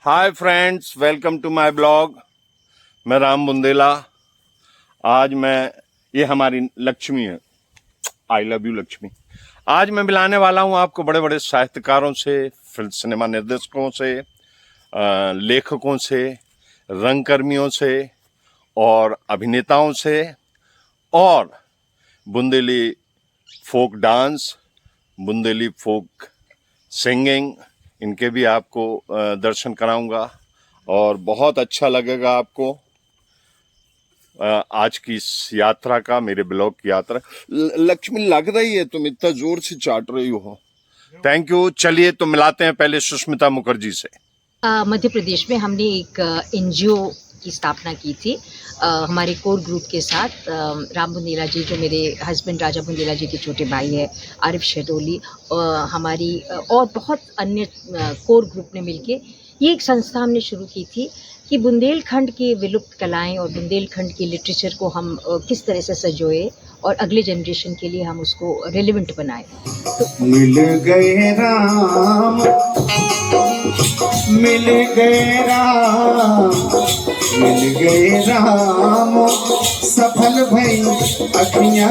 Hi friends, welcome to my blog. मैं राम बुंदेला। आज ये हमारी लक्ष्मी है। I love you Lakshmi. आज मैं मिलाने वाला हूं आपको बड़े बड़े साहित्यकारों से, फिल्म सिनेमा निर्देशकों से, लेखकों से, रंगकर्मियों से और अभिनेताओं से और बुंदेली फोक डांस, बुंदेली फोक सिंगिंग, इनके भी आपको दर्शन कराऊंगा और बहुत अच्छा लगेगा आपको आज की इस यात्रा का, मेरे ब्लॉग की यात्रा। लक्ष्मी, लग रही है तुम इतना जोर से चाट रही हो। Thank you. चलिए तो मिलाते हैं पहले सुष्मिता मुखर्जी से। मध्य प्रदेश में हमने एक एनजीओ की स्थापना की थी हमारे कोर ग्रुप के साथ। राम बुंदेला जी जो मेरे हस्बैंड राजा बुंदेला जी के छोटे भाई है, आरिफ शेडोली, हमारी और बहुत अन्य कोर ग्रुप ने मिलके ये एक संस्था हमने शुरू की थी कि बुंदेलखंड की विलुप्त कलाएं और बुंदेलखंड की लिटरेचर को हम किस तरह से सजोए और अगले जनरेशन के लिए हम उसको रेलिवेंट बनाए। तो मिल गए राम, मिल गए राम, मिल गए राम, सफल भई अखियां।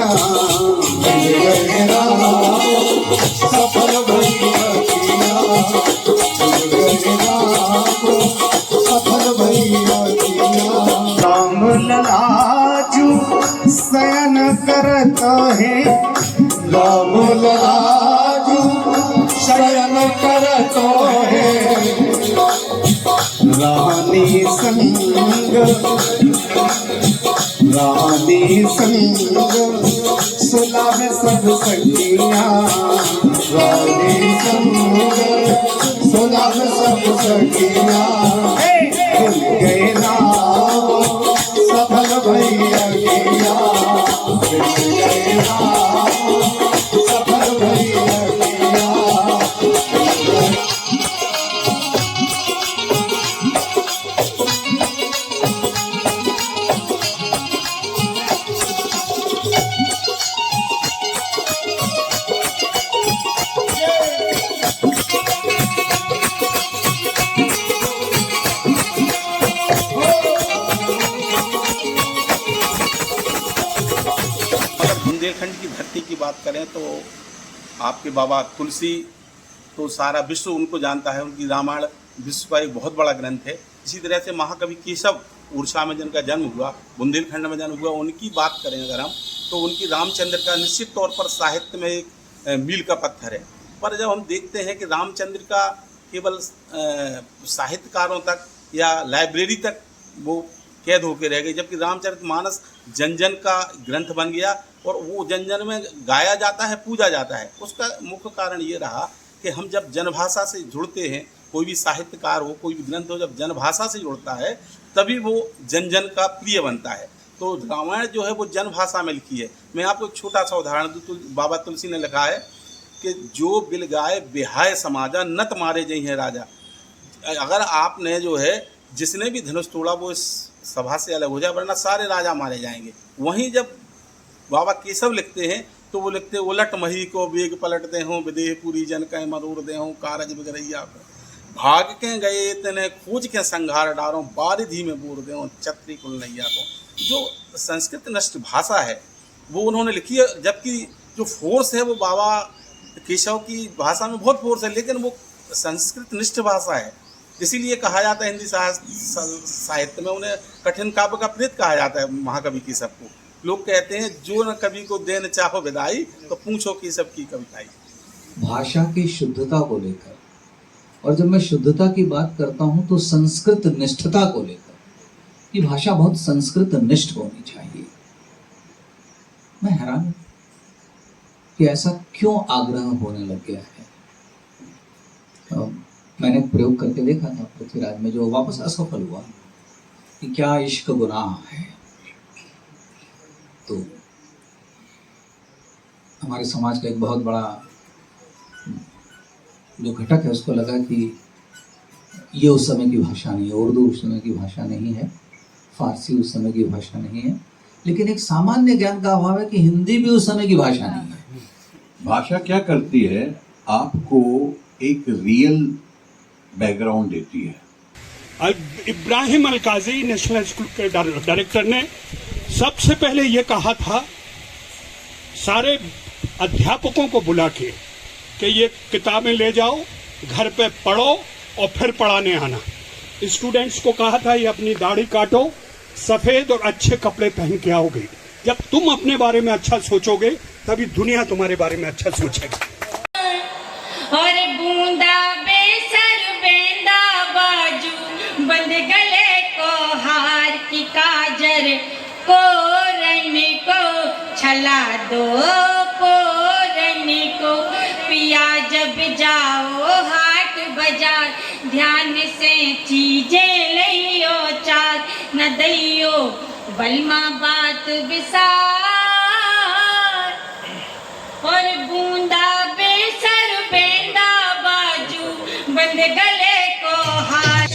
मिल गए राम, सफल भई अखियां। मिल गए राम, सफल भई अखियां। राम लाजू शयन करत है, राम लाजू शयन करत है। रानी संग, रानी संग सुलावे सब सखियां। रानी संग सुलावे सब सखियां। भूल गए राम, सफल भैया गया। भूल गए राम, सफल भैया गया। बुंदेलखंड की धरती की बात करें तो आपके बाबा तुलसी तो सारा विश्व उनको जानता है। उनकी रामायण विश्व का एक बहुत बड़ा ग्रंथ है। इसी तरह से महाकवि केशव उड़ीसा में जिनका जन्म हुआ, बुंदेलखंड में जन्म हुआ, उनकी बात करें अगर हम तो उनकी रामचंद्र का निश्चित तौर पर साहित्य में एक मील का पत्थर है। पर जब हम देखते हैं कि रामचंद्र का केवल साहित्यकारों तक या लाइब्रेरी तक वो कैद होकर रह गई, जबकि रामचरितमानस जन जन का ग्रंथ बन गया और वो जन जन में गाया जाता है, पूजा जाता है। उसका मुख्य कारण ये रहा कि हम जब जनभाषा से जुड़ते हैं, कोई भी साहित्यकार हो, कोई भी ग्रंथ हो, जब जनभाषा से जुड़ता है तभी वो जन जन का प्रिय बनता है। तो रामायण जो है वो जनभाषा में लिखी है। मैं आपको एक छोटा सा उदाहरण दूँ। बाबा तुलसी ने लिखा है कि जो बिल गाए बिहाय समाजा, नत मारे जई है राजा। अगर आपने जो है जिसने भी धनुष तोड़ा वो इस सभा से अलग हो जाए, वरना सारे राजा मारे जाएंगे। वहीं जब बाबा केशव लिखते हैं तो वो लिखते उलट मही को वेग पलटते हों, विदेह पूरी जन कह मरूर दे हों, कारज बिगड़ैया को भाग के गए तने खोज के संघार डारों, बारिधि में बोर दे हों, छत्री कुल नैया को। जो संस्कृत नष्ट भाषा है वो उन्होंने लिखी है, जबकि जो फोर्स है वो बाबा केशव की भाषा में बहुत फोर्स है, लेकिन वो संस्कृत निष्ठ भाषा है। इसीलिए कहा जाता है हिंदी साहित्य में उन्हें कठिन काव्य का प्रेत कहा जाता है महाकवि केशव को। लोग कहते हैं जो न कवि को देन चाहो विदाई, तो पूछो केशव की कविताई। भाषा की शुद्धता को लेकर, और जब मैं शुद्धता की बात करता हूं तो संस्कृत निष्ठता को लेकर, कि भाषा बहुत संस्कृत निष्ठ होनी चाहिए। मैं हैरान हूं कि ऐसा क्यों आग्रह होने लग गया है। मैंने प्रयोग करके देखा था पृथ्वीराज में, जो वापस असफल हुआ, कि क्या इश्क गुनाह है। तो हमारे समाज का एक बहुत बड़ा जो घटक है उसको लगा कि ये उस समय की भाषा नहीं है, उर्दू उस समय की भाषा नहीं है, फारसी उस समय की भाषा नहीं है। लेकिन एक सामान्य ज्ञान का अभाव है कि हिंदी भी उस समय की भाषा नहीं है। भाषा क्या करती है, आपको एक रियल बैकग्राउंड देती है। इब्राहिम अलकाजी नेशनल स्कूल के डायरेक्टर ने सबसे पहले ये कहा था सारे अध्यापकों को बुला के कि ये किताबें ले जाओ, घर पे पढ़ो और फिर पढ़ाने आना। स्टूडेंट्स को कहा था ये अपनी दाढ़ी काटो, सफ़ेद और अच्छे कपड़े पहन के आओगे। जब तुम अपने बारे में अच्छा सोचोगे तभी दुनिया तुम्हारे बारे में अच्छा सोचेगी। और बूंदा बेसर बेंदा बाजू बंद गले को हार की काजर को रन को छला दो पोरन को पिया जब जाओ हाट बाजार ध्यान से चीजें लियो चार न दइयो बलमा बात विसार। और बूंदा बेसर बेंदा बाजू बंद गले को हार।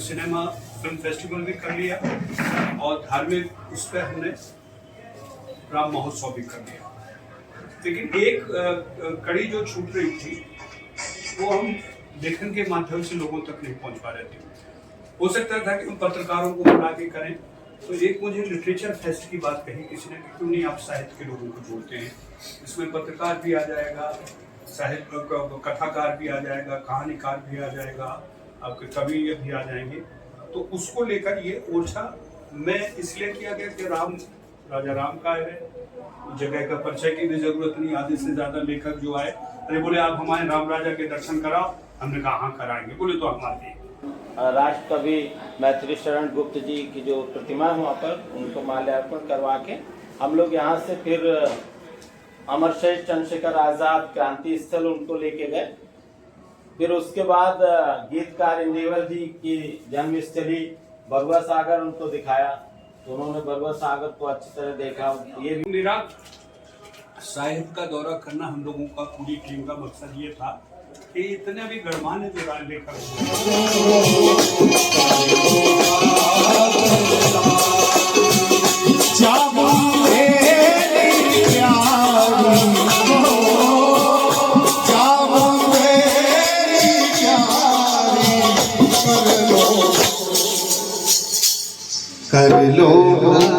सिनेमा फिल्म फेस्टिवल भी कर लिया और धार्मिक उस पर हमने राम महोत्सव भी कर लिया। लेकिन एक कड़ी जो छूट रही थी वो हम लेखन के माध्यम से लोगों तक नहीं पहुंच पा रहे थे। हो सकता था कि हम पत्रकारों को बुला के करें। तो एक मुझे लिटरेचर फेस्ट की बात कही किसी ने, क्यों नहीं आप साहित्य के लोगों को जोड़ते हैं, इसमें पत्रकार भी आ जाएगा, साहित्य कथाकार भी आ जाएगा, कहानीकार भी आ जाएगा, आपके कवि भी आ जाएंगे। तो उसको लेकर ये ओरछा में इसलिए किया गया कि राजा राम का है, जगह का परिचय की भी जरूरत नहीं। आधे से ज्यादा लेखक जो आए अरे बोले आप हमारे राम राजा के दर्शन कराओ, हमने कहा हाँ कराएंगे। बोले तो हम आते हैं। राष्ट्र कवि मैथिली शरण गुप्त जी की जो प्रतिमा है वहाँ पर उनको माल्यार्पण करवा के हम लोग यहाँ से फिर अमर शहीद चंद्रशेखर आजाद क्रांति स्थल उनको लेके गए। फिर उसके बाद गीतकार इंदिवर जी की जन्मस्थली बरुआ सागर उनको दिखाया, तो उन्होंने बरुआ सागर को अच्छी तरह देखा। ये भी मेरा साहिब का दौरा करना हम लोगों का पूरी टीम का मकसद ये था कि इतने भी गणमान्य जो लेखक कर लो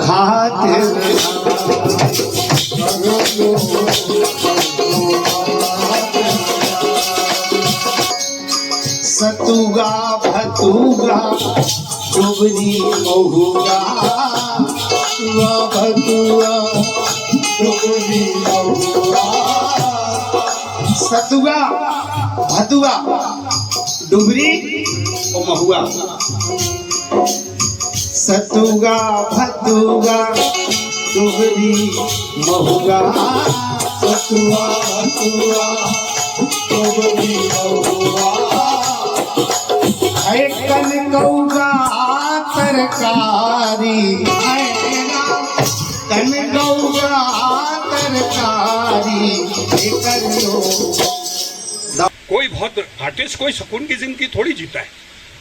खातिर सतुगा भतुगा डुबरी महुगा भतुआ डुबरी महुगा सतुगा भतुआ डुबरी और महुआ सतुगा भतुगा डुबरी महुगा सतुआ भतुआ डुबरी महुआ है कनकौगा तरकारी कनकौगा तरकारी कर लो। कोई बहुत आर्टिस्ट कोई सुकून की जिंदगी थोड़ी जीता है।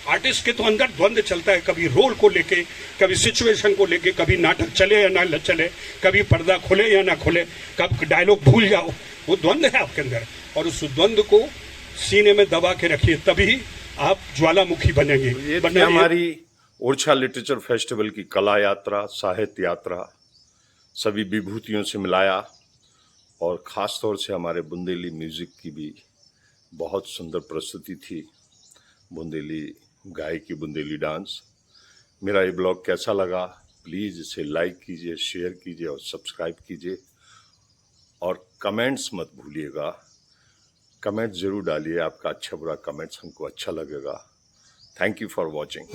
आर्टिस्ट के तो अंदर द्वंद्व चलता है, कभी रोल को लेके, कभी सिचुएशन को लेके, कभी नाटक चले या ना चले, कभी पर्दा खुले या ना खुले, कब डायलॉग भूल जाओ, वो द्वंद्व है आपके अंदर। और उस द्वंद्व को सीने में दबा के रखिए, तभी आप ज्वालामुखी बनेंगे। ये हमारी ओरछा लिटरेचर फेस्टिवल की कला यात्रा, साहित्य यात्रा। सभी विभूतियों से मिलाया और ख़ास तौर से हमारे बुंदेली म्यूज़िक की भी बहुत सुंदर प्रस्तुति थी। बुंदेली गायकी, बुंदेली डांस। मेरा ये ब्लॉग कैसा लगा, प्लीज़ इसे लाइक कीजिए, शेयर कीजिए और सब्सक्राइब कीजिए और कमेंट्स मत भूलिएगा। कमेंट ज़रूर डालिए, आपका अच्छा बुरा कमेंट्स हमको अच्छा लगेगा। Thank you for watching.